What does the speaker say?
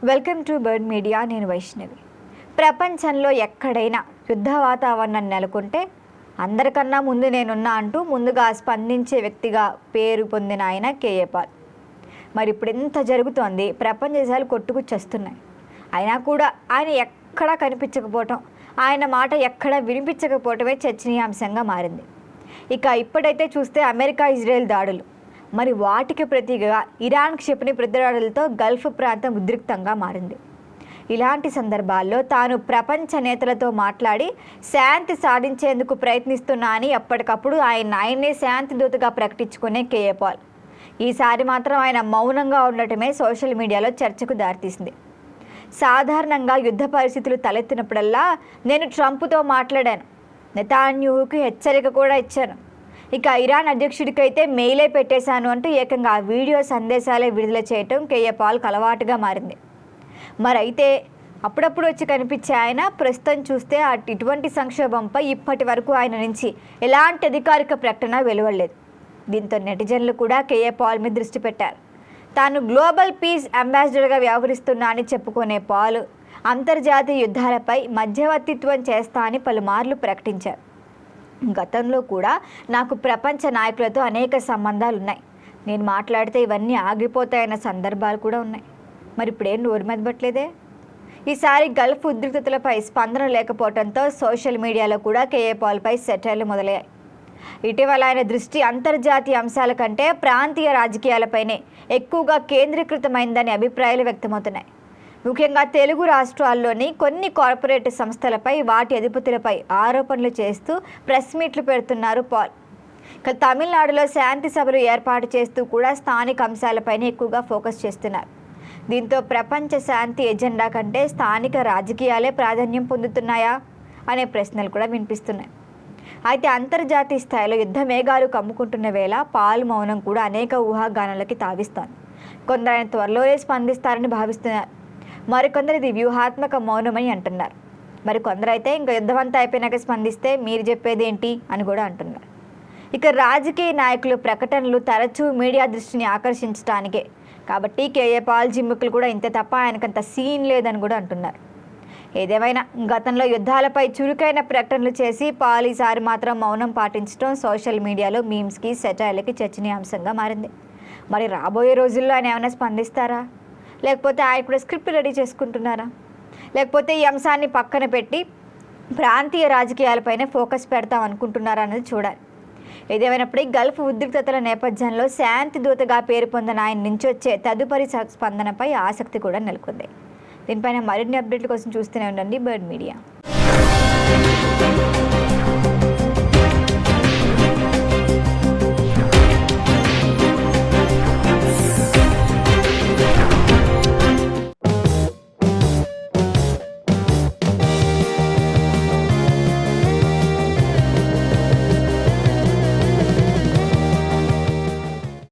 Welcome to bird media. నేను వైష్ణవి. ప్రపంచంలో ఎక్కడైనా యుద్ధ వాతావరణం నెలకొంటే అందరికన్నా ముందు నేనున్నా అంటూ ముందుగా స్పందించే వ్యక్తిగా పేరు పొందిన ఆయన కేఏ పాల్. మరి ఇప్పుడు ఎంత జరుగుతోంది, ప్రపంచ దేశాలు కొట్టుకు చస్తున్నాయి. అయినా కూడా ఆయన ఎక్కడా కనిపించకపోవటం, ఆయన మాట ఎక్కడా వినిపించకపోవటమే చర్చనీయాంశంగా మారింది. ఇప్పుడైతే చూస్తే అమెరికా ఇజ్రాయెల్ దాడులు, మరి వాటికి ప్రతిగా ఇరాన్ క్షిపణి ప్రతిదాడులతో గల్ఫ్ ప్రాంతం ఉద్రిక్తంగా మారింది. ఇలాంటి సందర్భాల్లో తాను ప్రపంచ నేతలతో మాట్లాడి శాంతి సాధించేందుకు ప్రయత్నిస్తున్నా అని ఎప్పటికప్పుడు ఆయన్నే శాంతి దూతగా ప్రకటించుకునే కేఏ పాల్. ఈసారి మాత్రం ఆయన మౌనంగా ఉండటమే సోషల్ మీడియాలో చర్చకు దారితీసింది. సాధారణంగా యుద్ధ పరిస్థితులు తలెత్తినప్పుడల్లా నేను ట్రంప్తో మాట్లాడాను, నెతాన్యాహుకు హెచ్చరిక కూడా ఇచ్చాను, ఇరాన్ అధ్యక్షుడికైతే మెయిలే పెట్టేశాను అంటూ ఏకంగా వీడియో సందేశాలే విడుదల చేయటం కేఏ పాల్కు అలవాటుగా మారింది. మరైతే అప్పుడప్పుడు వచ్చి కనిపించే ఆయన ప్రస్తుతం చూస్తే ఇటువంటి సంక్షోభంపై ఇప్పటి వరకు ఆయన నుంచి ఎలాంటి అధికారిక ప్రకటన వెలువడలేదు. దీంతో నెటిజన్లు కూడా కేఏ పాల్ మీద దృష్టి పెట్టారు. తాను గ్లోబల్ పీస్ అంబాసిడర్గా వ్యవహరిస్తున్నా అని చెప్పుకునే పాల్ అంతర్జాతీయ యుద్ధాలపై మధ్యవర్తిత్వం చేస్తా అని పలుమార్లు ప్రకటించారు. గతంలో కూడా నాకు ప్రపంచ నాయకులతో అనేక సంబంధాలు ఉన్నాయి, నేను మాట్లాడితే ఇవన్నీ ఆగిపోతాయన్న సందర్భాలు కూడా ఉన్నాయి. మరి ఇప్పుడేం నోరు మెదపట్లేదే. ఈసారి గల్ఫ్ ఉద్రిక్తతలపై స్పందన లేకపోవడంతో సోషల్ మీడియాలో కూడా కేఏ పాల్పై సెటైర్లు మొదలయ్యాయి. ఇటీవల ఆయన దృష్టి అంతర్జాతీయ అంశాల కంటే ప్రాంతీయ రాజకీయాలపైనే ఎక్కువగా కేంద్రీకృతమైందని అభిప్రాయాలు వ్యక్తమవుతున్నాయి. ముఖ్యంగా తెలుగు రాష్ట్రాల్లోని కొన్ని కార్పొరేట్ సంస్థలపై, వాటి అధిపతులపై ఆరోపణలు చేస్తూ ప్రెస్ మీట్లు పెడుతున్నారు పాల్. తమిళనాడులో శాంతి సభలు ఏర్పాటు చేస్తూ కూడా స్థానిక అంశాలపైన ఎక్కువగా ఫోకస్ చేస్తున్నారు. దీంతో ప్రపంచ శాంతి ఎజెండా కంటే స్థానిక రాజకీయాలే ప్రాధాన్యం పొందుతున్నాయా అనే ప్రశ్నలు కూడా వినిపిస్తున్నాయి. అయితే అంతర్జాతీయ స్థాయిలో యుద్ధ మేఘాలు కమ్ముకుంటున్న వేళ పాల్ మౌనం కూడా అనేక ఊహాగానాలకి తావిస్తోంది. కొందరు ఆయన త్వరలోనే స్పందిస్తారని భావిస్తున్నారు, మరికొందరు ఇది వ్యూహాత్మక మౌనమని అంటున్నారు. మరి కొందరైతే ఇంకా యుద్ధమంతా అయిపోయినాక స్పందిస్తే మీరు చెప్పేది ఏంటి అని కూడా అంటున్నారు. రాజకీయ నాయకులు ప్రకటనలు తరచూ మీడియా దృష్టిని ఆకర్షించడానికే కాబట్టి కేఏ పాల్ జిమ్ముకులు కూడా ఇంతే తప్ప ఆయనకంత సీన్ లేదని కూడా అంటున్నారు. ఏదేమైనా గతంలో యుద్ధాలపై చురుకైన ప్రకటనలు చేసి పాల్ ఈసారి మాత్రం మౌనం పాటించడం సోషల్ మీడియాలో మీమ్స్కి, సెటైర్లకి చర్చనీయాంశంగా మారింది. మరి రాబోయే రోజుల్లో ఆయన ఏమైనా స్పందిస్తారా, లేకపోతే ఆయన కూడా స్క్రిప్ట్ రెడీ చేసుకుంటున్నారా, లేకపోతే ఈ అంశాన్ని పక్కన పెట్టి ప్రాంతీయ రాజకీయాలపైనే ఫోకస్ పెడతాం అనుకుంటున్నారా అనేది చూడాలి. ఏదేమైనప్పటికీ గల్ఫ్ ఉద్రిక్తతల నేపథ్యంలో శాంతి దూతగా పేరు పొందిన ఆయన నుంచి వచ్చే తదుపరి స్పందనపై ఆసక్తి కూడా నెలకొంది. దీనిపైన మరిన్ని అప్డేట్ల కోసం చూస్తూనే ఉండండి బర్డ్ మీడియా.